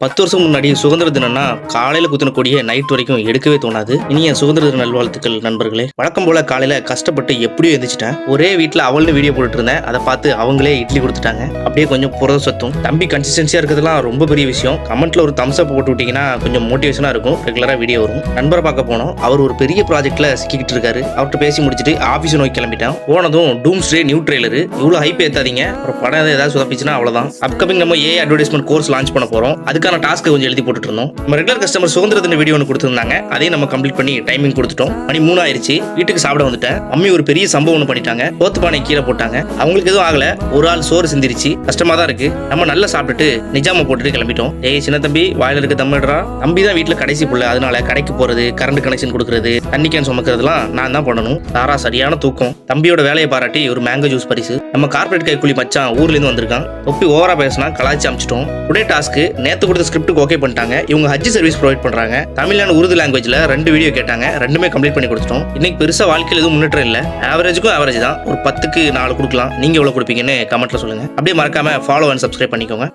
10 வருஷம் முன்னாடி சுதந்திர தினம்னா காலையில குத்தின கொடியை நைட் வரைக்கும் எடுக்கவே தோணாது. இனிய சுதந்திர தின நல்வாழ்த்துக்கள் நண்பர்களே. வழக்கம் போல காலையில கஷ்டப்பட்டு எப்படியோ எந்திரிச்சிட்டேன். ஒரே வீட்டுல அவள்னு வீடியோ போட்டுட்டு இருந்தேன். அதை பார்த்து அவங்களே இட்லி கொடுத்துட்டாங்க. அப்படியே கொஞ்சம் புரத சத்தும் தம்பி கன்சிஸ்டன்சியா இருக்கிறதுலாம் ரொம்ப பெரிய விஷயம். கமெண்ட்ல ஒரு தம்ஸ் அப் போட்டு விட்டீங்கன்னா கொஞ்சம் மோட்டிவேஷனா இருக்கும். ரெகுலரா வீடியோ வரும். நண்பரை பார்க்க போனோம். அவர் ஒரு பெரிய ப்ராஜெக்ட்ல சிக்கிட்டு இருக்காரு. அவர்கிட்ட பேசி முடிச்சுட்டு ஆபீஸ் நோக்கி கிளம்பிட்டான். போனதும் டூம்ஸ்டே நியூ ட்ரெய்லர். இவ்வளவு ஹைப் ஏத்தாதீங்க. ஒரு படம் ஏதாவது சொதப்பிச்சுன்னா அவ்வளவுதான். அப்கமிங் நம்ம ஏ அட்வர்டைஸ்மெண்ட் கோர்ஸ் லான்ச் பண்ண போறோம். அதுக்கான டாஸ்க் கொஞ்சம் எழுதி போட்டுட்டு இருந்தோம். நம்ம ரெகுலர் கஸ்டமர் சுதந்திர தின வீடியோ ஒன்று கொடுத்துருந்தாங்க. அதையும் நம்ம கம்ப்ளீட் பண்ணி டைமிங் கொடுத்துட்டோம். மணி 3 ஆயிருச்சு. வீட்டுக்கு சாப்பிட வந்துட்டேன். மம்மி ஒரு பெரிய சம்பவம் ஒன்று பண்ணிட்டாங்க. போத்து பானை கீழே போட்டாங்க. அவங்களுக்கு எதுவும் ஆகல. ஒரு ஆள் சோறு சிந்திருச்சு. கஷ்டமா தான் இருக்கு. நம்ம நல்லா சாப்பிட்டுட்டு நிஜாம போட்டுட்டு கிளம்பிட்டோம். ஏய் சின்ன தம்பி வாயில இருக்க தம்மிடுறா. தம்பி தான் வீட்டுல கடைசி புள்ள. அதனால கடைக்கு போறது, கரண்ட் கனெக்ஷன் கொடுக்கறது, தண்ணி கேன் சுமக்கிறதுலாம் நான் தான் பண்ணணும். தாரா சரியான தூக்கம். தம்பியோட வேலையை பாராட்டி ஒரு மேங்கோ ஜூஸ் பரிசு. நம்ம கார்பரேட் கைக்கூலி மச்சான் ஊர்ல இருந்து வந்திருக்கான். ஒப்பி ஓவரா பேசினா கலாச்சி அமைச்சிட்டோம். டுடே டாஸ்க் நேத்து கொடுத்த ஸ்கிரிப்டுக்கு ஓகே பண்ணிட்டாங்க. இவங்க ஹஜ் சர்வீஸ் ப்ரொவைட் பண்றாங்க. தமிழ் அண்ட் உருது லாங்குவேஜ்ல 2 வீடியோ கேட்டாங்க. ரெண்டுமே கம்ப்ளீட் பண்ணி கொடுத்துட்டோம். இன்னைக்கு பெருசா வாழ்க்கையில் எதுவும் முன்னேற்றம் இல்ல. ஆவரேஜுக்கும் ஆவரேஜ் தான். ஒரு 10க்கு 4 கொடுக்கலாம். நீங்க எவ்வளவு கொடுப்பீங்கன்னு கமெண்ட்ல சொல்லுங்க. அப்படியே மறக்காம ஃபாலோ அண்ட் சப்ஸ்கிரைப் பண்ணிக்கோங்க.